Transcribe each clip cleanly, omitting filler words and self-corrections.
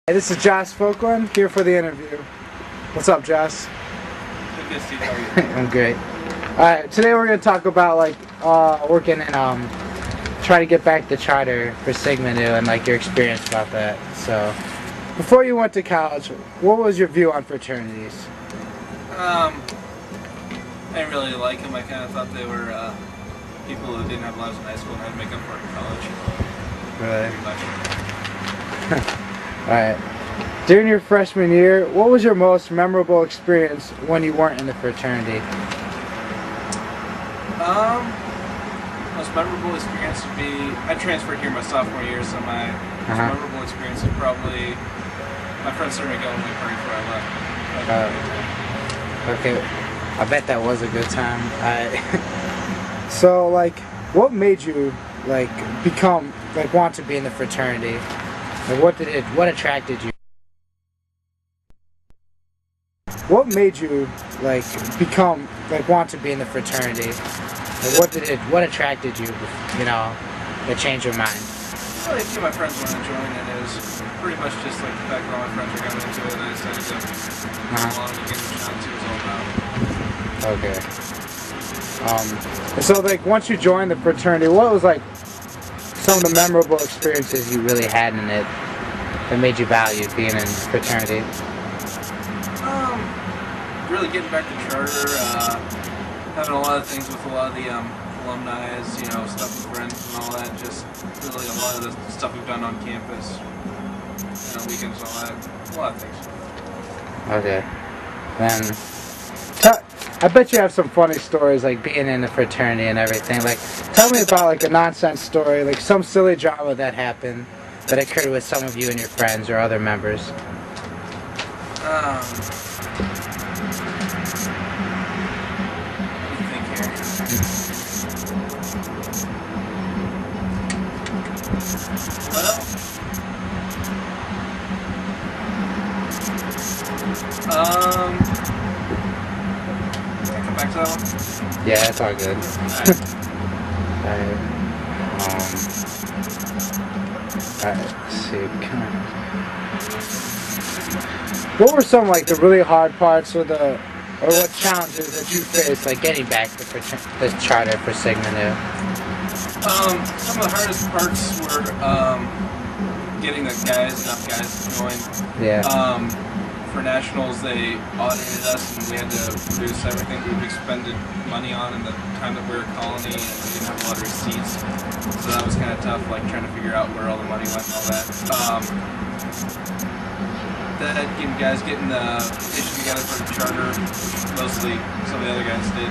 Hey, this is Josh Folkland here for the interview. What's up, Josh? Good, Steve. How are you? I'm great. Alright, today we're going to talk about working and trying to get back the charter for Sigma Nu and your experience about that. So, before you went to college, what was your view on fraternities? I didn't really like them. I kind of thought they were people who didn't have lives in high school and had to make up for it in college. Really? Alright. During your freshman year, what was your most memorable experience when you weren't in the fraternity? Most memorable experience would be, I transferred here my sophomore year, so my most memorable experience would probably, my friends started going to my party before I left. Okay, I bet that was a good time. So, what made you, become, want to be in the fraternity? What attracted you? What made you, become, want to be in the fraternity? What attracted you, that changed your mind? Well, a few of my friends wanted to join, and it was pretty much just the fact that all my friends were going into it, and I decided to come along and give it a shot and see what it was all about. Okay. So, once you joined the fraternity, what was, some of the memorable experiences you really had in it that made you value being in fraternity? Really getting back to charter, having a lot of things with a lot of the alumni, stuff with friends and all that, just really a lot of the stuff we've done on campus, weekends and all that, a lot of things. Okay. Then, I bet you have some funny stories, being in the fraternity and everything. Tell me about, a nonsense story, some silly drama that happened, that occurred with some of you and your friends or other members. Can I come back to that one? Yeah, it's all good. Alright, let's see. What were some the really hard parts or what challenges that you faced getting back to the charter for Sigma Nu? Some of the hardest parts were getting enough guys to join. Yeah. For nationals, they audited us and we had to produce everything we've expended money on in the time that we were a colony, and we didn't have a lot of receipts. So that was kind of tough, trying to figure out where all the money went and all that. Getting the petition together for the charter, mostly some of the other guys did,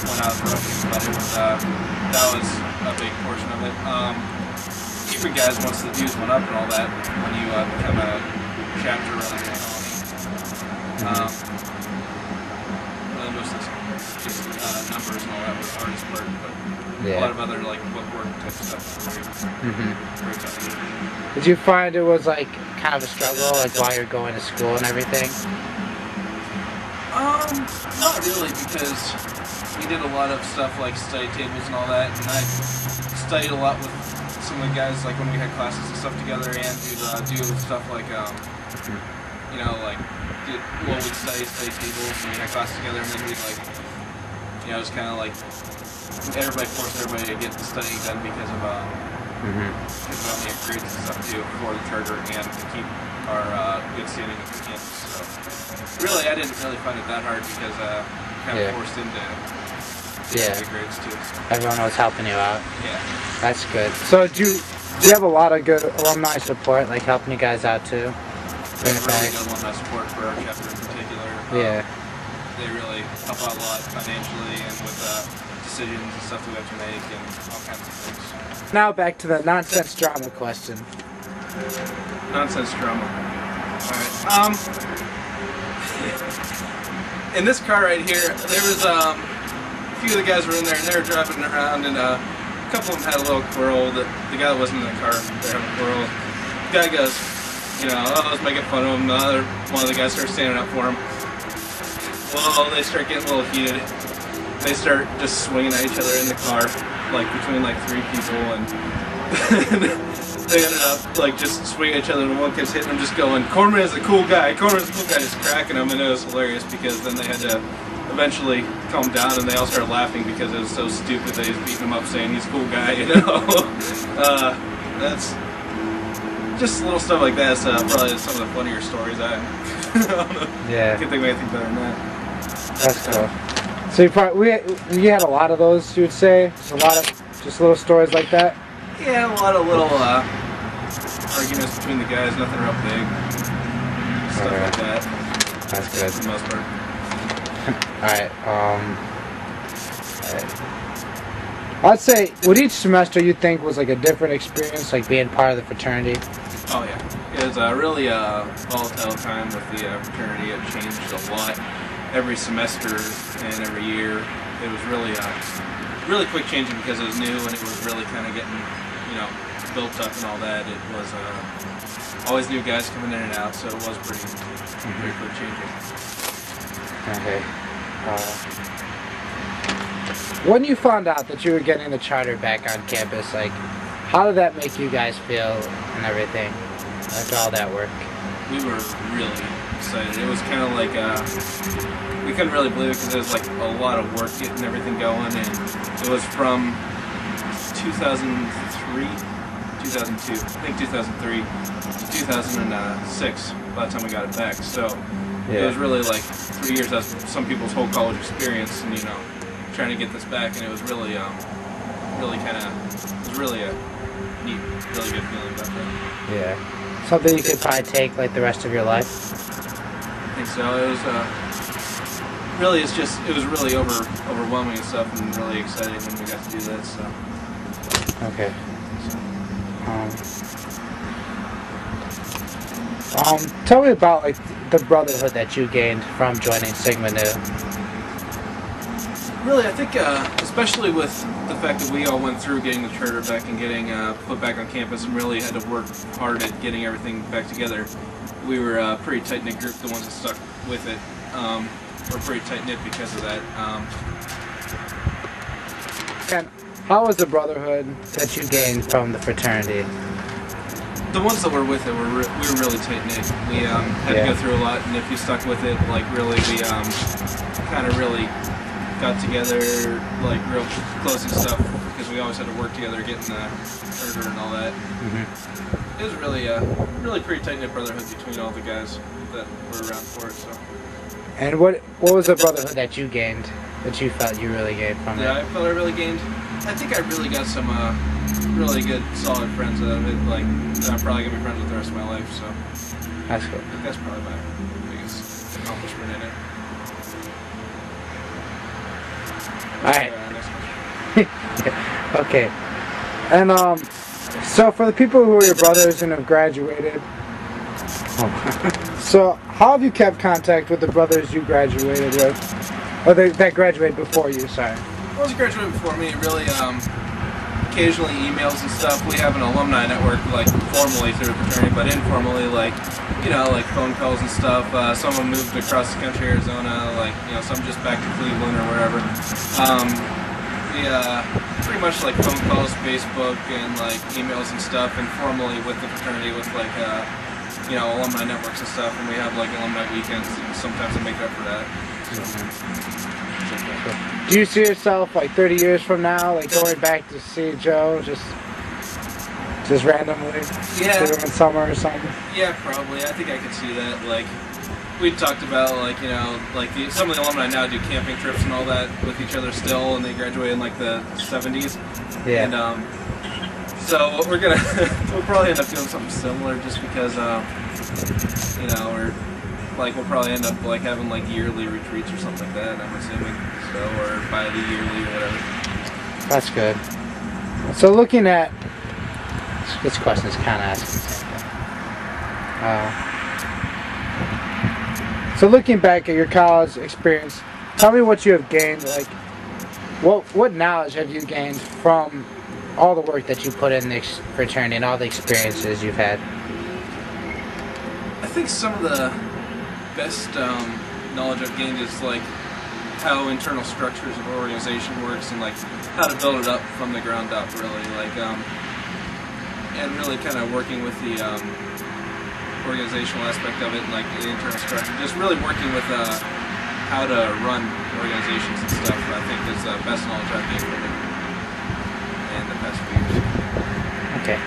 went out for it, but that was a big portion of it. Keeping guys once the dues went up and all that, when you become a chapter rather than a colony. Most of this just numbers and all that was the hardest part, but a lot of other bookwork type stuff. Very tough. Did you find it was kind of a struggle while you're going to school and everything? Not really, because we did a lot of stuff like study tables and all that, and I studied a lot with some of the guys when we had classes and stuff together, and do stuff we'd study tables, and we had classes together, and then we'd it was kind of everybody forced everybody to get the studying done because of the grades and stuff too for the charter and to keep our good standing with the campus. So really, I didn't really find it that hard because kind of forced into good grades too. So. Everyone was helping you out. Yeah. That's good. So do you have a lot of good alumni support, helping you guys out too? We have really good alumni support for our chapter in particular. They really help out a lot financially and with decisions and stuff we have to make and all kinds of things. Now back to the nonsense drama question. Nonsense drama. Alright. In this car right here, there was a few of the guys were in there and they were driving around, and a couple of them had a little quarrel. The guy that wasn't in the car, they had a quarrel. The guy goes, I was making fun of him. One of the guys started standing up for him. Well, they start getting a little heated. They start just swinging at each other in the car, between 3 people, and they ended up like just swinging at each other, and one kid's hitting him, just going, Corman's a cool guy, Corman's a cool guy, just cracking him, and it was hilarious because then they had to eventually calm down, and they all started laughing because it was so stupid. They was beating him up, saying he's a cool guy, you know. That's just little stuff like that. So probably some of the funnier stories. I don't know. Yeah. I can't think of anything better than that. That's cool. So you had a lot of those, you would say? Just a lot of just little stories like that? Yeah, a lot of little arguments between the guys, nothing real big. Stuff like that. That's good. For the most part. Alright, I'd say, with each semester you think was like a different experience, like being part of the fraternity? Oh yeah. It was a really volatile time with the fraternity. It changed a lot every semester and every year. It was really quick changing because it was new and it was really kind of getting, built up and all that. It was always new guys coming in and out, so it was pretty quick changing. Okay. When you found out that you were getting the charter back on campus, like, how did that make you guys feel and everything after all that work? We were really excited. It was kind of like we couldn't really believe it because it was like a lot of work getting everything going, and it was from 2003, 2002, I think 2003 to 2006 by the time we got it back. So it was really like 3 years. That's some people's whole college experience, and trying to get this back, and it was really, really a neat, really good feeling about that. Yeah. Something you could probably take like the rest of your life? I think so. It was really, it was really overwhelming and stuff, and really exciting when we got to do that. So. Okay. Tell me about like the brotherhood that you gained from joining Sigma Nu. Really, I think, especially with the fact that we all went through getting the charter back and getting put back on campus and really had to work hard at getting everything back together, we were a pretty tight-knit group, the ones that stuck with it. We're pretty tight-knit because of that. And how was the brotherhood that you gained from the fraternity? The ones that were with it, we were really tight-knit. We had to go through a lot, and if you stuck with it, like really, we kind of really got together like real close and stuff because we always had to work together getting the charter and all that. It was really pretty tight-knit brotherhood between all the guys that were around for it. So. And what was the brotherhood that you gained, that you felt you really gained from it? Yeah, I felt I really gained. I think I really got some really good, solid friends out of it. Like that I'm probably gonna be friends with the rest of my life. So that's cool. I think that's probably my biggest accomplishment in it. Alright. Okay. And so for the people who are your brothers and have graduated, so how have you kept contact with the brothers you graduated with? Or that graduated before you, sorry. Well, they graduated before me. Really, occasionally emails and stuff. We have an alumni network, like formally through the fraternity, but informally, like like phone calls and stuff. Some of them moved across the country, Arizona. Like some just back to Cleveland or wherever. Pretty much like phone calls, Facebook, and like emails and stuff. Informally with the fraternity, with like alumni networks and stuff, and we have like alumni weekends. And sometimes I make up for that. Do you see yourself like 30 years from now, like going back to see Joe, just randomly? Yeah. See him in summer or something? Yeah, probably. I think I could see that. Like, we talked about some of the alumni now do camping trips and all that with each other still, and they graduated in like the 70s. Yeah. And so we'll probably end up doing something similar, just because we'll probably end up like having like yearly retreats or something like that, I'm assuming. So, or bi-yearly or whatever. That's good. So looking at this question is kind of asking the same thing. So looking back at your college experience, tell me what you have gained. Like, what knowledge have you gained from all the work that you put in the fraternity and all the experiences you've had? I think some of the best knowledge I've gained is like how internal structures of organization works and like how to build it up from the ground up. Really, like and really kind of working with the organizational aspect of it, and like the internal structure, just really working with how to run organizations and stuff. I think is the best knowledge I've gained from it in the past few years. Okay.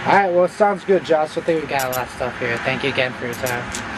Alright, well, sounds good, Josh. I think we got a lot of stuff here. Thank you again for your time.